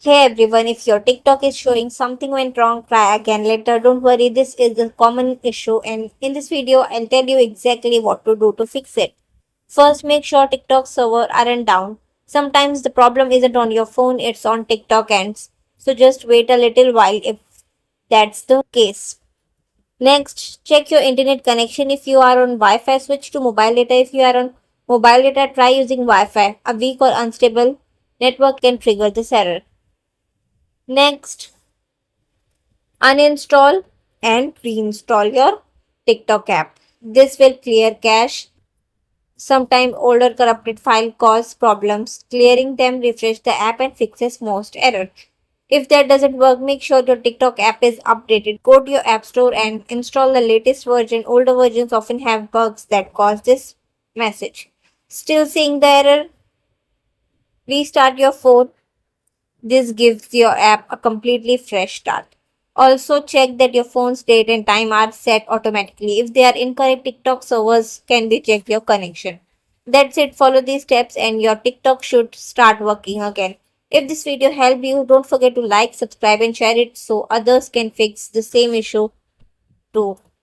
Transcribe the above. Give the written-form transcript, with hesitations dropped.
Hey everyone, if your TikTok is showing something went wrong, try again later. Don't worry, this is a common issue, and in this video, I'll tell you exactly what to do to fix it. First, make sure TikTok server aren't down. Sometimes the problem isn't on your phone, it's on TikTok ends. So just wait a little while if that's the case. Next, check your internet connection. If you are on Wi-Fi, switch to mobile data. If you are on mobile data, try using Wi-Fi. A weak or unstable network can trigger this error. Next, uninstall and reinstall your TikTok app. This will clear cache. Sometimes older corrupted file cause problems. Clearing them refresh the app and fixes most error. If that doesn't work, make sure your TikTok app is updated. Go to your app store and install the latest version. Older versions often have bugs that cause this message. Still seeing the error? Restart your phone. This gives your app a completely fresh start. Also, check that your phone's date and time are set automatically. If they are incorrect, TikTok servers can reject your connection. That's it. Follow these steps and your TikTok should start working again. If this video helped you, don't forget to like, subscribe, and share it so others can fix the same issue too.